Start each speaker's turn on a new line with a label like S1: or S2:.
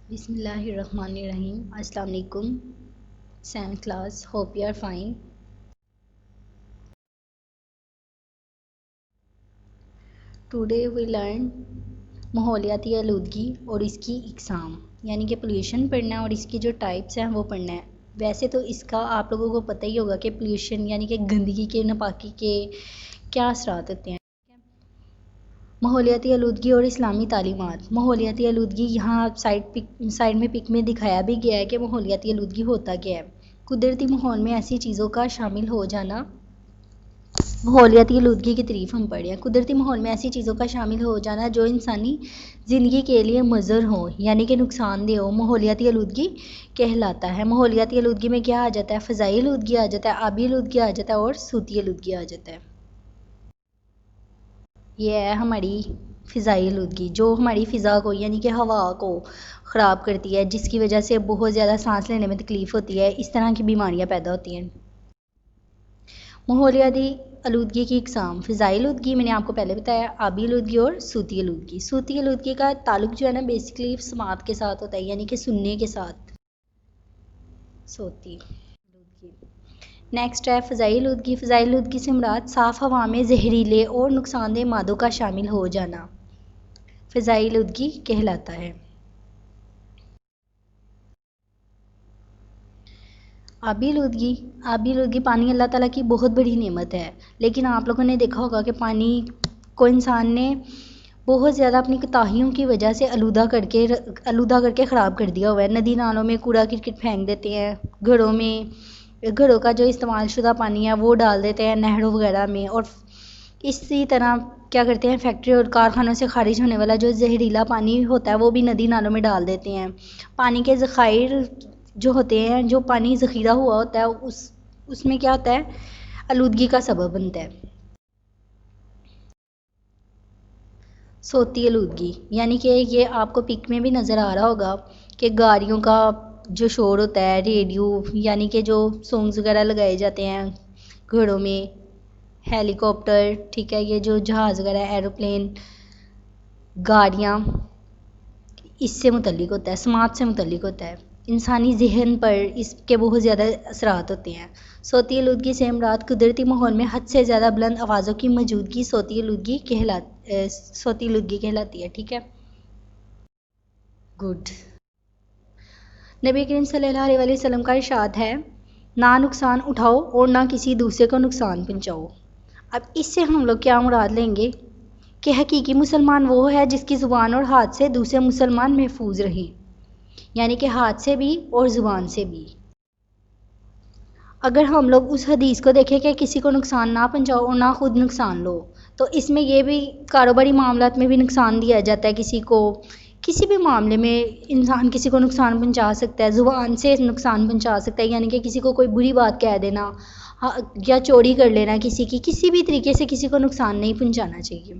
S1: بسم اللہ الرحمن الرحیم. السلام علیکم. 7th class, hope you are fine. Today we learn ماحولیاتی آلودگی اور اس کی اقسام، یعنی کہ پولیوشن پڑھنا ہے اور اس کی جو ٹائپس ہیں وہ پڑھنا ہے. ویسے تو اس کا آپ لوگوں کو پتہ ہی ہوگا کہ پولیوشن یعنی کہ گندگی کے، ناپاکی کے کیا اثرات ہوتے ہیں. ماحولیاتی آلودگی اور اسلامی تعلیمات. ماحولیاتی آلودگی یہاں سائڈ میں پک میں دکھایا بھی گیا ہے کہ ماحولیاتی آلودگی ہوتا کیا ہے. قدرتی ماحول میں ایسی چیزوں کا شامل ہو جانا. ماحولیاتی آلودگی کی تعریف ہم پڑھ رہے ہیں. قدرتی ماحول میں ایسی چیزوں کا شامل ہو جانا جو انسانی زندگی کے لیے مضر ہو، یعنی کہ نقصان دہ ہو، ماحولیاتی آلودگی کہلاتا ہے. ماحولیاتی آلودگی میں کیا آ جاتا ہے؟ فضائی آلودگی آ جاتا ہے، آبی آلودگی آ جاتا ہے اور صوتی آلودگی آ جاتا ہے. یہ ہے ہماری فضائی آلودگی، جو ہماری فضا کو یعنی کہ ہوا کو خراب کرتی ہے، جس کی وجہ سے بہت زیادہ سانس لینے میں تکلیف ہوتی ہے، اس طرح کی بیماریاں پیدا ہوتی ہیں. ماحولیاتی آلودگی کی اقسام. فضائی آلودگی میں نے آپ کو پہلے بتایا، آبی آلودگی اور صوتی آلودگی. صوتی آلودگی کا تعلق جو ہے نا بیسکلی سماعت کے ساتھ ہوتا ہے، یعنی کہ سننے کے ساتھ. صوتی آلودگی. نیکسٹ ہے فضائی آلودگی. فضائی آلودگی سے مراد صاف ہوا میں زہریلے اور نقصان دہ مادوں کا شامل ہو جانا فضائی آلودگی کہلاتا ہے. آبی آلودگی. آبی آلودگی پانی اللہ تعالیٰ کی بہت بڑی نعمت ہے، لیکن آپ لوگوں نے دیکھا ہوگا کہ پانی کو انسان نے بہت زیادہ اپنی کوتاہیوں کی وجہ سے آلودہ کر کے خراب کر دیا ہوا ہے. ندی نالوں میں کوڑا کرکٹ پھینک دیتے ہیں، گھروں کا جو استعمال شدہ پانی ہے وہ ڈال دیتے ہیں نہروں وغیرہ میں، اور اسی طرح کیا کرتے ہیں فیکٹری اور کارخانوں سے خارج ہونے والا جو زہریلا پانی ہوتا ہے وہ بھی ندی نالوں میں ڈال دیتے ہیں. پانی کے ذخائر جو ہوتے ہیں، جو پانی ذخیرہ ہوا ہوتا ہے اس میں کیا ہوتا ہے؟ آلودگی کا سبب بنتا ہے. صوتی آلودگی یعنی کہ یہ آپ کو پک میں بھی نظر آ رہا ہوگا کہ گاڑیوں کا جو شور ہوتا ہے، ریڈیو یعنی کہ جو سانگز وغیرہ لگائے جاتے ہیں گھروں میں، ہیلی کاپٹر، ٹھیک ہے، یہ جو جہاز وغیرہ، ایروپلین، گاڑیاں، اس سے متعلق ہوتا ہے، سماعت سے متعلق ہوتا ہے. انسانی ذہن پر اس کے بہت زیادہ اثرات ہوتے ہیں. صوتی آلودگی سے مراد قدرتی ماحول میں حد سے زیادہ بلند آوازوں کی موجودگی صوتی آلودگی کہلاتی ہے. ٹھیک ہے، گڈ. نبی کریم صلی اللہ علیہ وسلم کا ارشاد ہے، نہ نقصان اٹھاؤ اور نہ کسی دوسرے کو نقصان پہنچاؤ. اب اس سے ہم لوگ کیا مراد لیں گے کہ حقیقی مسلمان وہ ہے جس کی زبان اور ہاتھ سے دوسرے مسلمان محفوظ رہیں، یعنی کہ ہاتھ سے بھی اور زبان سے بھی. اگر ہم لوگ اس حدیث کو دیکھیں کہ کسی کو نقصان نہ پہنچاؤ اور نہ خود نقصان لو، تو اس میں یہ بھی کاروباری معاملات میں بھی نقصان دیا جاتا ہے. کسی بھی معاملے میں انسان کسی کو نقصان پہنچا سکتا ہے، زبان سے نقصان پہنچا سکتا ہے، یعنی کہ کسی کو کوئی بری بات کہہ دینا یا چوری کر لینا کسی بھی طریقے سے کسی کو نقصان نہیں پہنچانا چاہیے.